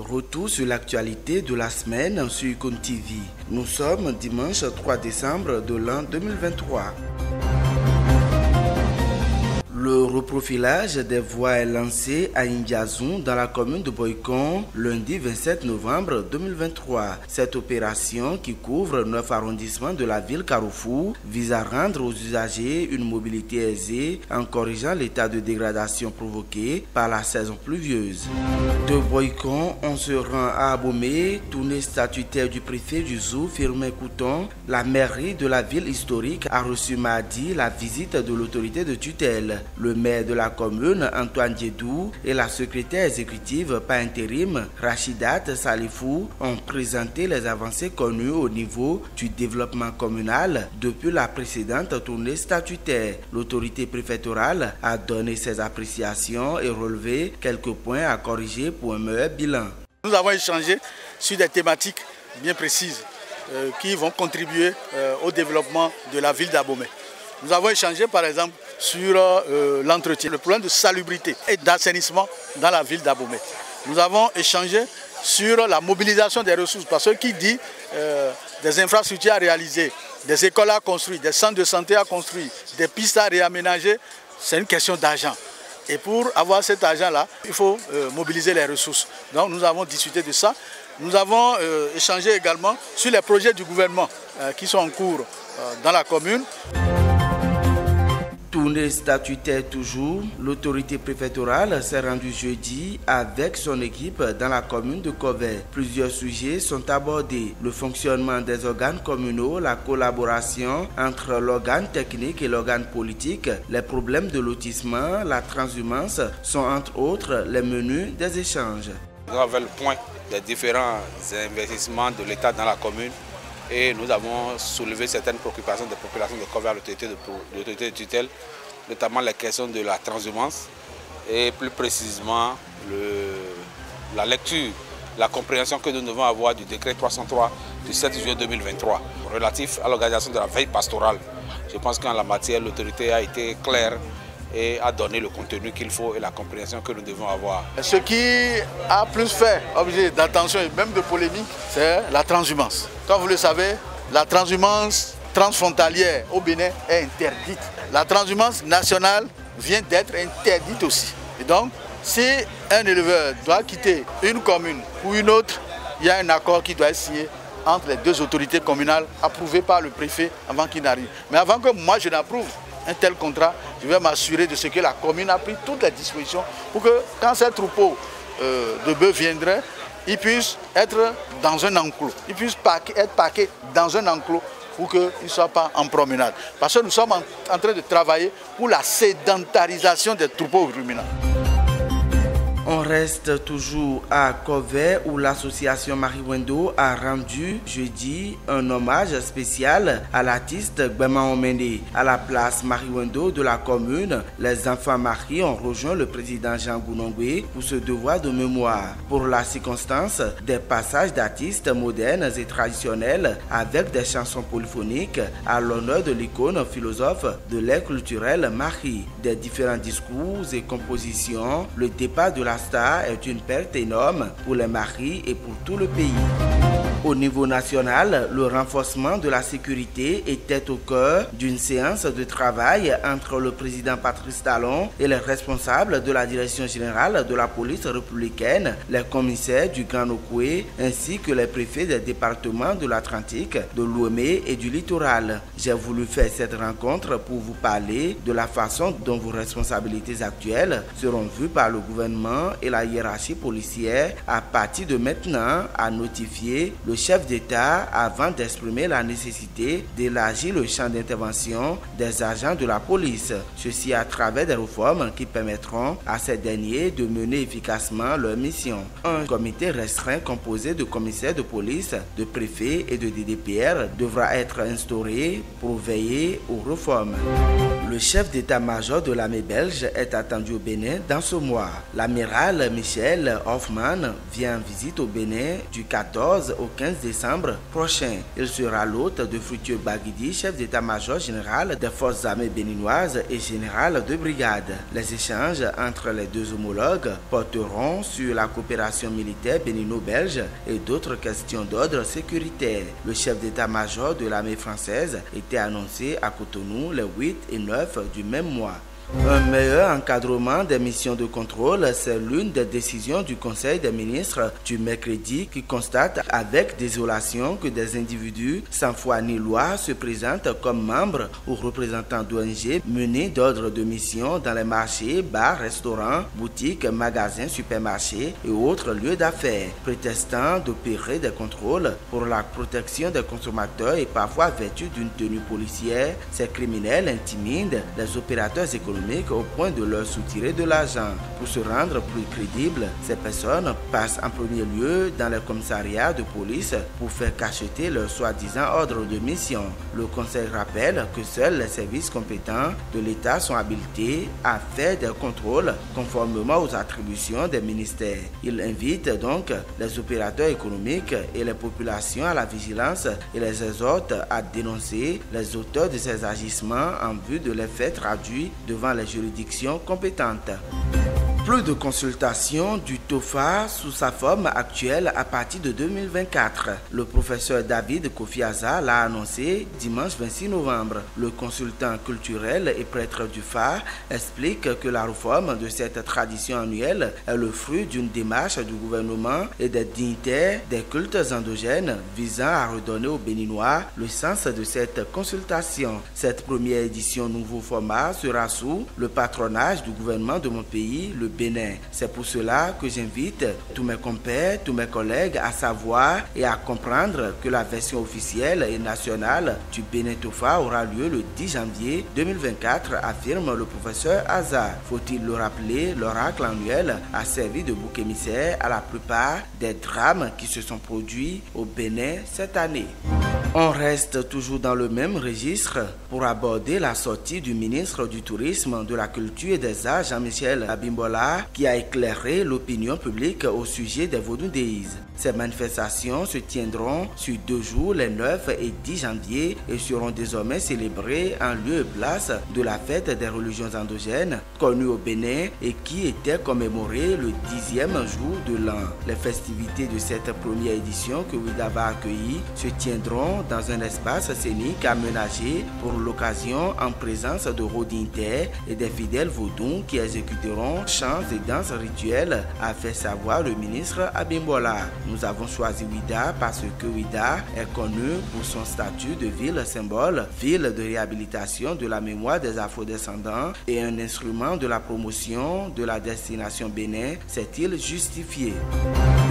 Retour sur l'actualité de la semaine sur Icône TV. Nous sommes dimanche 3 décembre de l'an 2023. Le reprofilage des voies est lancé à Indiazoun dans la commune de Boycon lundi 27 novembre 2023. Cette opération qui couvre 9 arrondissements de la ville Carrefour vise à rendre aux usagers une mobilité aisée en corrigeant l'état de dégradation provoqué par la saison pluvieuse. De Boycon, on se rend à Abomey, tournée statutaire du préfet du Zou, Firmin Couton. La mairie de la ville historique a reçu mardi la visite de l'autorité de tutelle. Le maire de la commune, Antoine Diédou, et la secrétaire exécutive par intérim, Rachidat Salifou, ont présenté les avancées connues au niveau du développement communal depuis la précédente tournée statutaire. L'autorité préfectorale a donné ses appréciations et relevé quelques points à corriger pour un meilleur bilan. Nous avons échangé sur des thématiques bien précises qui vont contribuer au développement de la ville d'Abomey. Nous avons échangé par exemple sur l'entretien, le problème de salubrité et d'assainissement dans la ville d'Abomey. Nous avons échangé sur la mobilisation des ressources, parce que qui dit des infrastructures à réaliser, des écoles à construire, des centres de santé à construire, des pistes à réaménager, c'est une question d'argent. Et pour avoir cet argent-là, il faut mobiliser les ressources. Donc nous avons discuté de ça. Nous avons échangé également sur les projets du gouvernement qui sont en cours dans la commune. Tournée statutaire toujours, l'autorité préfectorale s'est rendue jeudi avec son équipe dans la commune de Kovet. Plusieurs sujets sont abordés. Le fonctionnement des organes communaux, la collaboration entre l'organe technique et l'organe politique, les problèmes de lotissement, la transhumance sont entre autres les menus des échanges. Nous avons le point des différents investissements de l'État dans la commune et nous avons soulevé certaines préoccupations des populations de Kovet à l'autorité de tutelle, notamment les questions de la transhumance et plus précisément la lecture, la compréhension que nous devons avoir du décret 303 du 7 juillet 2023 relatif à l'organisation de la veille pastorale. Je pense qu'en la matière, l'autorité a été claire et a donné le contenu qu'il faut et la compréhension que nous devons avoir. Ce qui a plus fait objet d'attention et même de polémique, c'est la transhumance. Comme vous le savez, la transhumance transfrontalière au Bénin est interdite. La transhumance nationale vient d'être interdite aussi. Et donc, si un éleveur doit quitter une commune ou une autre, il y a un accord qui doit être signé entre les deux autorités communales approuvé par le préfet avant qu'il n'arrive. Mais avant que moi je n'approuve un tel contrat, je vais m'assurer de ce que la commune a pris toutes les dispositions pour que quand ces troupeaux de bœufs viendraient, ils puissent être dans un enclos, ils puissent être parqués dans un enclos pour qu'ils ne soient pas en promenade. Parce que nous sommes en train de travailler pour la sédentarisation des troupeaux ruminants. On reste toujours à Kovet où l'association Mariwendo a rendu jeudi un hommage spécial à l'artiste Gbema Omene. À la place Mariwendo de la commune, les enfants Marie ont rejoint le président Jean Gounongwe pour ce devoir de mémoire. Pour la circonstance, des passages d'artistes modernes et traditionnels avec des chansons polyphoniques à l'honneur de l'icône philosophe de l'ère culturelle Marie. Des différents discours et compositions, le départ de la star est une perte énorme pour les maris et pour tout le pays. Au niveau national, le renforcement de la sécurité était au cœur d'une séance de travail entre le président Patrice Talon et les responsables de la direction générale de la police républicaine, les commissaires du Grand Nokoué ainsi que les préfets des départements de l'Atlantique, de l'Ouémé et du littoral. J'ai voulu faire cette rencontre pour vous parler de la façon dont vos responsabilités actuelles seront vues par le gouvernement et la hiérarchie policière à partir de maintenant, à notifier le chef d'État avant d'exprimer la nécessité d'élargir le champ d'intervention des agents de la police. Ceci à travers des réformes qui permettront à ces derniers de mener efficacement leur mission. Un comité restreint composé de commissaires de police, de préfets et de DDPR devra être instauré pour veiller aux réformes. Le chef d'état-major de l'armée belge est attendu au Bénin dans ce mois. L'amiral Michel Hoffman vient en visite au Bénin du 14 au 15 décembre prochain. Il sera l'hôte de Fructueux Baguidi, chef d'état-major général des forces armées béninoises et général de brigade. Les échanges entre les deux homologues porteront sur la coopération militaire bénino-belge et d'autres questions d'ordre sécuritaire. Le chef d'état-major de l'armée française était annoncé à Cotonou les 8 et 9 du même mois. Un meilleur encadrement des missions de contrôle, c'est l'une des décisions du Conseil des ministres du mercredi qui constate avec désolation que des individus sans foi ni loi se présentent comme membres ou représentants d'ONG menés d'ordre de mission dans les marchés, bars, restaurants, boutiques, magasins, supermarchés et autres lieux d'affaires, prétextant d'opérer des contrôles pour la protection des consommateurs et parfois vertu d'une tenue policière. Ces criminels intimident les opérateurs économiques au point de leur soutirer de l'argent. Pour se rendre plus crédibles, ces personnes passent en premier lieu dans les commissariats de police pour faire cacheter leur soi-disant ordre de mission. Le Conseil rappelle que seuls les services compétents de l'État sont habilités à faire des contrôles conformément aux attributions des ministères. Il invite donc les opérateurs économiques et les populations à la vigilance et les exhorte à dénoncer les auteurs de ces agissements en vue de les faire traduire devant les juridictions compétentes. Plus de consultation du TOFA sous sa forme actuelle à partir de 2024. Le professeur David Kofi Aza l'a annoncé dimanche 26 novembre. Le consultant culturel et prêtre du phare explique que la réforme de cette tradition annuelle est le fruit d'une démarche du gouvernement et des dignitaires des cultes endogènes visant à redonner aux Béninois le sens de cette consultation. Cette première édition nouveau format sera sous le patronage du gouvernement de mon pays, le Bénin. C'est pour cela que j'invite tous mes compères, tous mes collègues à savoir et à comprendre que la version officielle et nationale du Bénin Tofa aura lieu le 10 janvier 2024, affirme le professeur Aza. Faut-il le rappeler, l'oracle annuel a servi de bouc émissaire à la plupart des drames qui se sont produits au Bénin cette année. On reste toujours dans le même registre pour aborder la sortie du ministre du Tourisme, de la Culture et des Arts, Jean-Michel Abimbola, qui a éclairé l'opinion publique au sujet des Vodou Days. Ces manifestations se tiendront sur 2 jours, les 9 et 10 janvier, et seront désormais célébrées en lieu et place de la fête des religions endogènes, connue au Bénin et qui était commémorée le 10e jour de l'an. Les festivités de cette première édition que Ouida va accueillir se tiendront dans un espace scénique aménagé pour l'occasion en présence de rodintaires et des fidèles vaudous qui exécuteront chants et danses rituelles, a fait savoir le ministre Abimbola. Nous avons choisi Ouida parce que Ouida est connue pour son statut de ville symbole, ville de réhabilitation de la mémoire des afrodescendants et un instrument de la promotion de la destination Bénin, s'est-il justifié.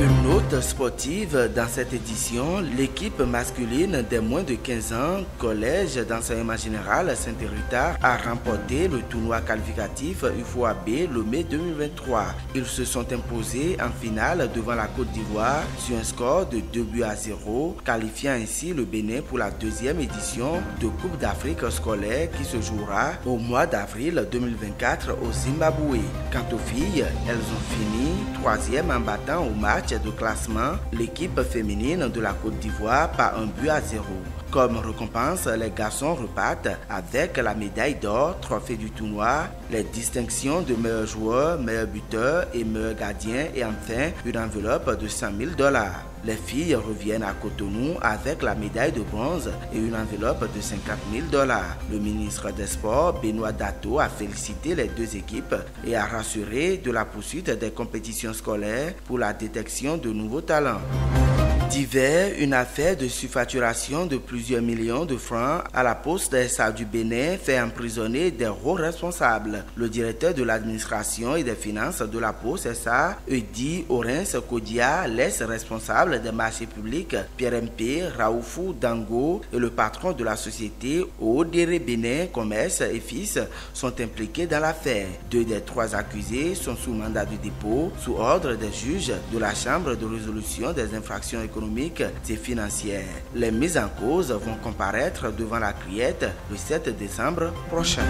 Une note sportive dans cette édition, l'équipe masculine des moins de 15 ans, collège d'enseignement général Saint-Rita, a remporté le tournoi qualificatif UFOAB Lomé 2023. Ils se sont imposés en finale devant la Côte d'Ivoire sur un score de 2-0, qualifiant ainsi le Bénin pour la 2e édition de Coupe d'Afrique scolaire qui se jouera au mois d'avril 2024 au Zimbabwe. Quant aux filles, elles ont fini 3e en battant au match de classement l'équipe féminine de la Côte d'Ivoire par 1-0. Comme récompense, les garçons repartent avec la médaille d'or, trophée du tournoi, les distinctions de meilleur joueur, meilleur buteur et meilleur gardien et enfin une enveloppe de $100,000. Les filles reviennent à Cotonou avec la médaille de bronze et une enveloppe de $50,000. Le ministre des Sports, Benoît Dato, a félicité les deux équipes et a rassuré de la poursuite des compétitions scolaires pour la détection de nouveaux talents. Divers, une affaire de surfacturation de plusieurs millions de francs à la Poste SA du Bénin fait emprisonner des hauts responsables. Le directeur de l'administration et des finances de la Poste SA, Eudi Orens Kodia, laisse responsable des marchés publics Pierre MP, Raoufou Dango et le patron de la société Odere Bénin Commerce et Fils sont impliqués dans l'affaire. 2 des 3 accusés sont sous mandat de dépôt sous ordre des juges de la Chambre de résolution des infractions économiques économiques et financières. Les mises en cause vont comparaître devant la Criette le 7 décembre prochain.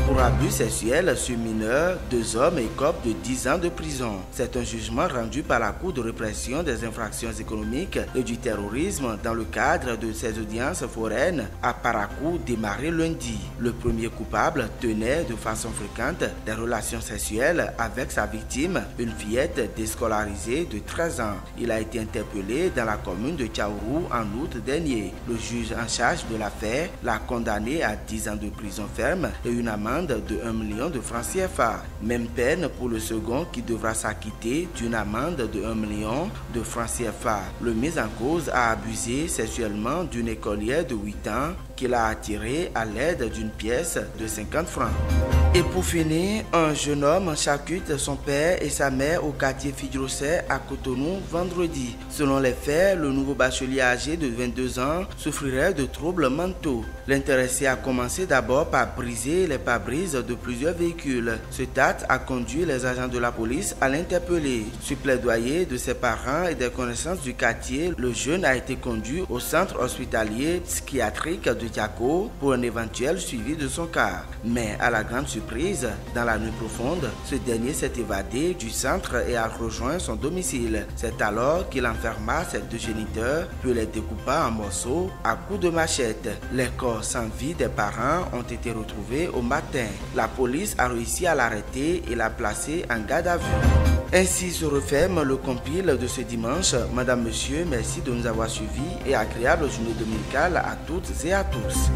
Pour abus sexuels sur mineurs, 2 hommes écopent de 10 ans de prison. C'est un jugement rendu par la Cour de répression des infractions économiques et du terrorisme dans le cadre de ses audiences foraines à Parakou démarré lundi. Le premier coupable tenait de façon fréquente des relations sexuelles avec sa victime, une fillette déscolarisée de 13 ans. Il a été interpellé dans la commune de Tchaourou en août dernier. Le juge en charge de l'affaire l'a condamné à 10 ans de prison ferme et une amende de 1 million de francs CFA. Même peine pour le second qui devra s'acquitter d'une amende de 1 million de francs CFA. Le mis en cause a abusé sexuellement d'une écolière de 8 ans qu'il a attirée à l'aide d'une pièce de 50 francs. Et pour finir, un jeune homme charcute son père et sa mère au quartier Fidrosset à Cotonou vendredi. Selon les faits, le nouveau bachelier âgé de 22 ans souffrirait de troubles mentaux. L'intéressé a commencé d'abord par briser les pare-brises de plusieurs véhicules. Cet acte a conduit les agents de la police à l'interpeller. Sur plaidoyer de ses parents et des connaissances du quartier, le jeune a été conduit au centre hospitalier psychiatrique de Diako pour un éventuel suivi de son cas. Mais à la grande surprise, dans la nuit profonde, ce dernier s'est évadé du centre et a rejoint son domicile. C'est alors qu'il enferma ses 2 géniteurs puis les découpa en morceaux à coups de machette. Les corps sans vie des parents ont été retrouvés au matin. La police a réussi à l'arrêter et l'a placé en garde à vue. Ainsi se referme le compile de ce dimanche. Madame, Monsieur, merci de nous avoir suivis et agréable journée dominicale à toutes et à tous.